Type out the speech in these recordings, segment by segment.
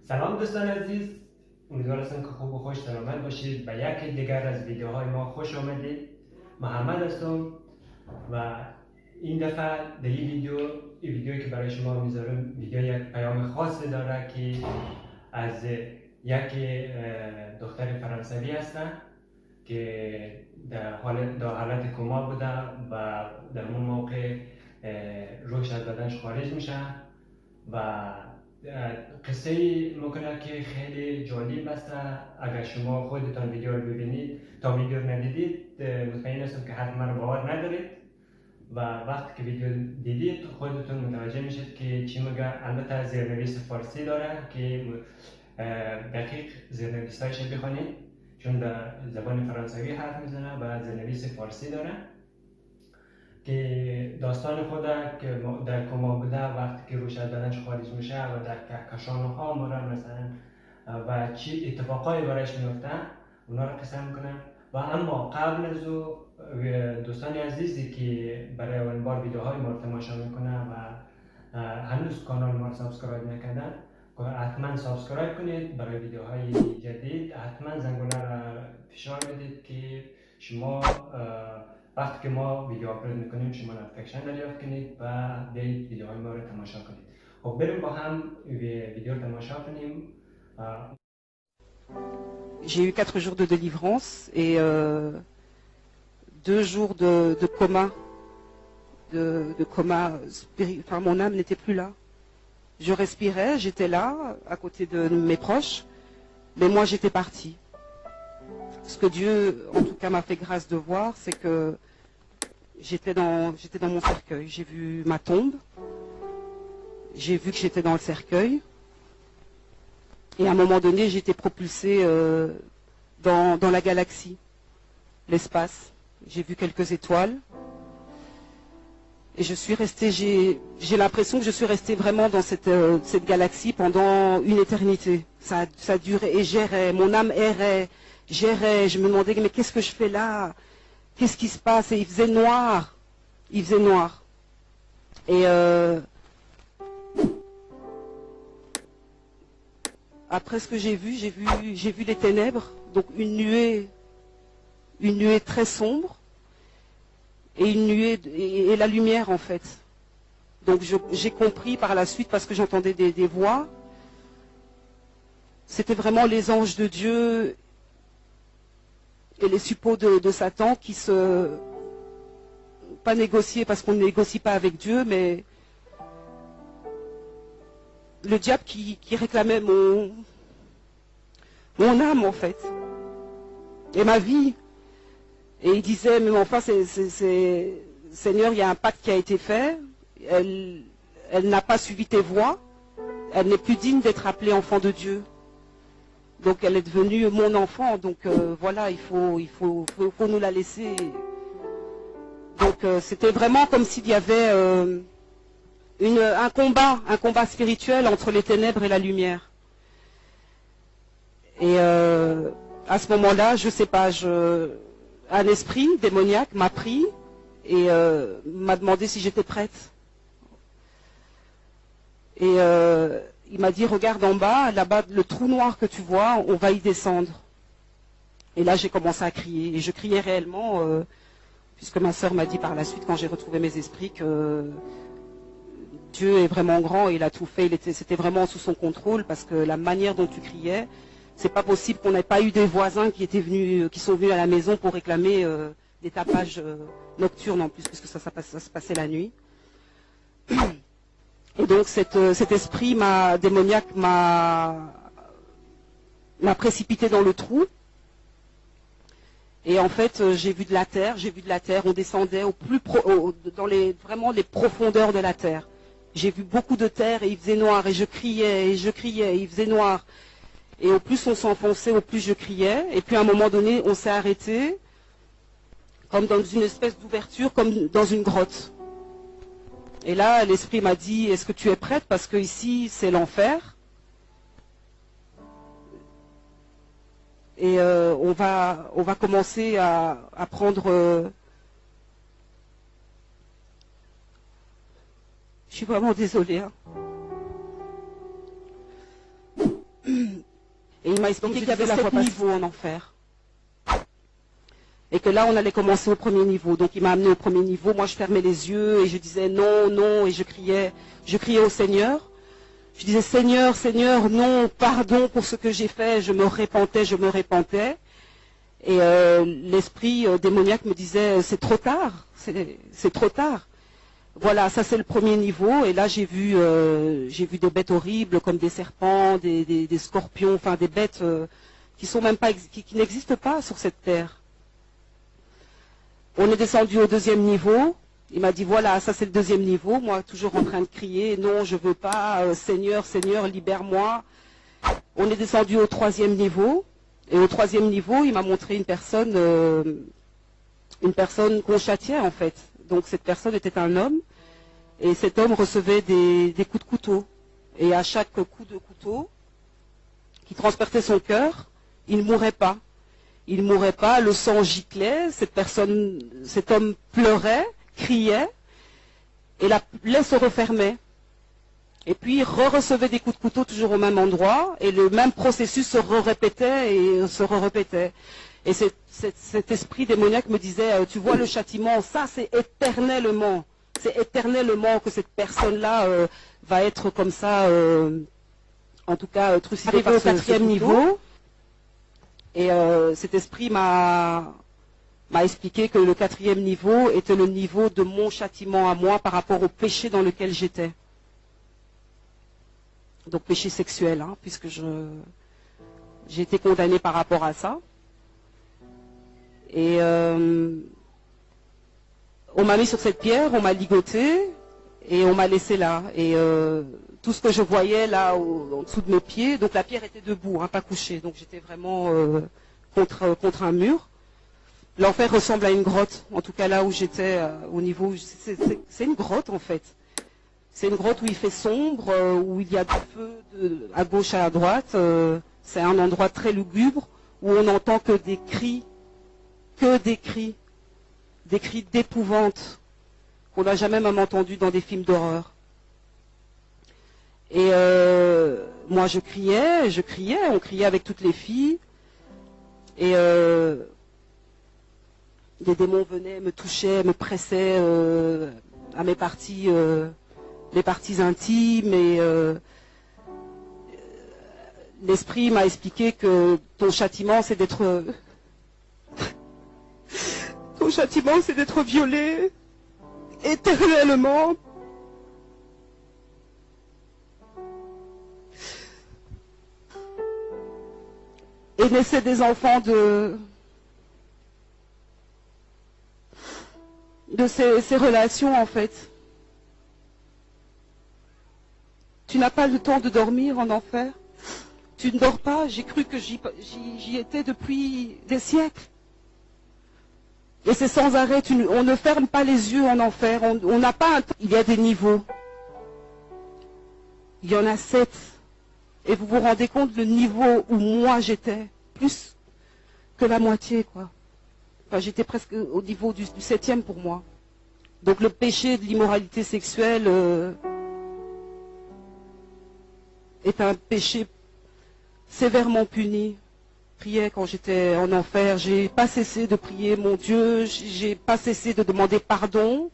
سلام دوستان عزیز، امیدوار هستم که خوب و خوش سلامت باشید. به یک دیگر از ویدیوهای ما خوش آمدید. محمد هستم و این دفعه در این ویدیویی که برای شما میذارم یک پیام خاصی داره که از یک دختر فرانسوی هستن که در حالت کما بوده و در اون موقع روحش از بدنش خارج میشه و قصه میکنه که خیلی جالب است. اگر شما خودتان ویدیو رو ببینید، تا ویدیو رو ندیدید مطمئن هستم که حتما رو باور ندارید و وقتی که ویدیو دیدید خودتون متوجه میشید که چی میگه. البته زیرنویس فارسی داره که دقیق زیرنویسایش بخونید چون در زبان فرانسوی حرف میزنه و زیرنویس فارسی داره که داستان خود که در کما بوده وقتی که روش از بدنش خارج میشه و در کهکشان‌ها مرا مثلا و چی اتفاقایی برایش میفته اونا رو قصه میکنه. و اما قبل از او دوستان عزیزی که برای اولین بار ویدیوهای ما رو تماشا میکنه و هنوز کانال ما رو سابسکرایب نکردن، حتما سابسکرایب کنید برای ویدیوهای جدید. حتما زنگوله رو فشار بدید که شما وقتی که ما ویدیو آپلود میکنیم شما نوتیفیکیشن دریافت کنید و برید ویدیوهای ما رو تماشا کنید. خب بریم با هم ویدیو رو تماشا کنیم. J'ai eu 4 jours de délivrance et 2 jours de coma, de coma spirituel. Enfin, mon âme n'était plus là. Je respirais, j'étais là, à côté de mes proches, mais moi j'étais partie. Ce que Dieu, en tout cas, m'a fait grâce de voir, c'est que j'étais dans mon cercueil. J'ai vu ma tombe, j'ai vu que j'étais dans le cercueil. Et à un moment donné, j'ai été propulsée dans la galaxie, l'espace. J'ai vu quelques étoiles. Et je suis restée, j'ai l'impression que je suis restée vraiment dans cette galaxie pendant une éternité. Ça a duré et j'errais, mon âme errait, j'errais. Je me demandais, mais qu'est-ce que je fais là? Qu'est-ce qui se passe? Et il faisait noir. Il faisait noir. Et après ce que j'ai vu les ténèbres, donc une nuée très sombre et une nuée et la lumière en fait. Donc j'ai compris par la suite parce que j'entendais des voix. C'était vraiment les anges de Dieu et les suppôts de Satan qui pas négocier parce qu'on ne négocie pas avec Dieu, mais le diable qui réclamait mon âme en fait et ma vie. Et il disait, mais enfin Seigneur, il y a un pacte qui a été fait, elle n'a pas suivi tes voies, elle n'est plus digne d'être appelée enfant de Dieu. Donc elle est devenue mon enfant, donc voilà, il faut nous la laisser. Donc c'était vraiment comme s'il y avait un combat spirituel entre les ténèbres et la lumière. Et à ce moment-là, je sais pas, un esprit démoniaque m'a pris et m'a demandé si j'étais prête. Et il m'a dit, regarde en bas, là-bas, le trou noir que tu vois, on va y descendre. Et là, j'ai commencé à crier. Et je criais réellement, puisque ma sœur m'a dit par la suite, quand j'ai retrouvé mes esprits, que Dieu est vraiment grand et il a tout fait. C'était vraiment sous son contrôle, parce que la manière dont tu criais, c'est pas possible qu'on n'ait pas eu des voisins qui sont venus à la maison pour réclamer des tapages nocturnes en plus, puisque ça se passait la nuit. Et donc cet esprit démoniaque m'a précipité dans le trou. Et en fait, j'ai vu de la terre, on descendait vraiment les profondeurs de la terre. J'ai vu beaucoup de terre et il faisait noir et je criais, et il faisait noir. Et au plus on s'enfonçait, au plus je criais. Et puis à un moment donné, on s'est arrêté, comme dans une espèce d'ouverture, comme dans une grotte. Et là, l'esprit m'a dit, est-ce que tu es prête? Parce que ici, c'est l'enfer. Et on va commencer à prendre... Je suis vraiment désolée. Hein. m'a expliqué qu'il y avait 7 niveaux en enfer. Et que là, on allait commencer au premier niveau. Donc, il m'a amené au premier niveau. Moi, je fermais les yeux et je disais non, non. Et je criais au Seigneur. Je disais Seigneur, Seigneur, non, pardon pour ce que j'ai fait. Je me repentais, je me repentais. Et l'esprit démoniaque me disait c'est trop tard, c'est trop tard. Voilà, ça c'est le premier niveau. Et là, j'ai vu des bêtes horribles comme des serpents, des scorpions, enfin des bêtes qui sont même pas, qui n'existent pas sur cette terre. On est descendu au deuxième niveau. Il m'a dit voilà, ça c'est le deuxième niveau. Moi, toujours en train de crier non, je veux pas, Seigneur, Seigneur, libère-moi. On est descendu au troisième niveau. Et au troisième niveau, il m'a montré une personne qu'on châtiait en fait. Donc cette personne était un homme. Et cet homme recevait des coups de couteau. Et à chaque coup de couteau qui transperçait son cœur, il ne mourait pas. Il ne mourait pas, le sang giclait, cet homme pleurait, criait, et la plaie se refermait. Et puis il recevait des coups de couteau toujours au même endroit, et le même processus se répétait et se répétait. Et cet esprit démoniaque me disait, tu vois le châtiment, ça c'est éternellement que cette personne-là va être comme ça, en tout cas trucidée par ce quatrième niveau. Et cet esprit m'a expliqué que le quatrième niveau était le niveau de mon châtiment à moi par rapport au péché dans lequel j'étais. Donc péché sexuel, hein, puisque j'ai été condamnée par rapport à ça. Et on m'a mis sur cette pierre, on m'a ligoté et on m'a laissé là. Et tout ce que je voyais là en dessous de mes pieds, donc la pierre était debout, hein, pas couchée, donc j'étais vraiment contre un mur. L'enfer ressemble à une grotte, en tout cas là où j'étais, au niveau, c'est une grotte en fait. C'est une grotte où il fait sombre, où il y a du feu à gauche et à droite. C'est un endroit très lugubre où on n'entend que des cris d'épouvante qu'on n'a jamais même entendu dans des films d'horreur. Et moi je criais, on criait avec toutes les filles. Et des démons venaient, me touchaient, me pressaient à mes parties, les parties intimes. Et l'esprit m'a expliqué que ton châtiment c'est d'être ton châtiment c'est d'être violé éternellement. Et naissaient des enfants de ces relations en fait. Tu n'as pas le temps de dormir en enfer. Tu ne dors pas. J'ai cru que j'y étais depuis des siècles. Et c'est sans arrêt. On ne ferme pas les yeux en enfer. On n'a pas un temps. Il y a des niveaux. Il y en a 7. Et vous vous rendez compte le niveau où moi j'étais, plus que la moitié, quoi. Enfin, j'étais presque au niveau du 7e pour moi. Donc le péché de l'immoralité sexuelle est un péché sévèrement puni. Je priais quand j'étais en enfer, j'ai pas cessé de prier mon Dieu, j'ai pas cessé de demander pardon.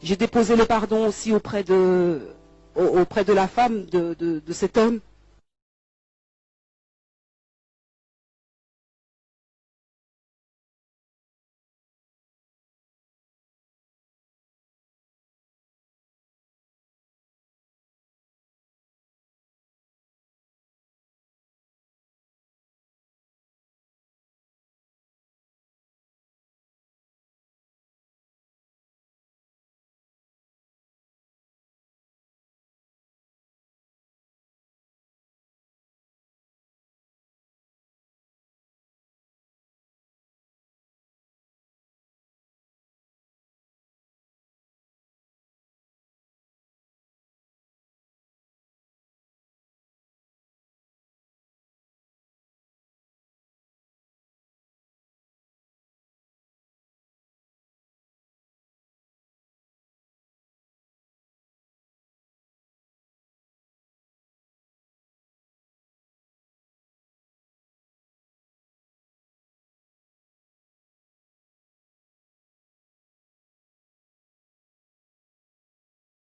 J'ai déposé le pardon aussi auprès de la femme de cet homme.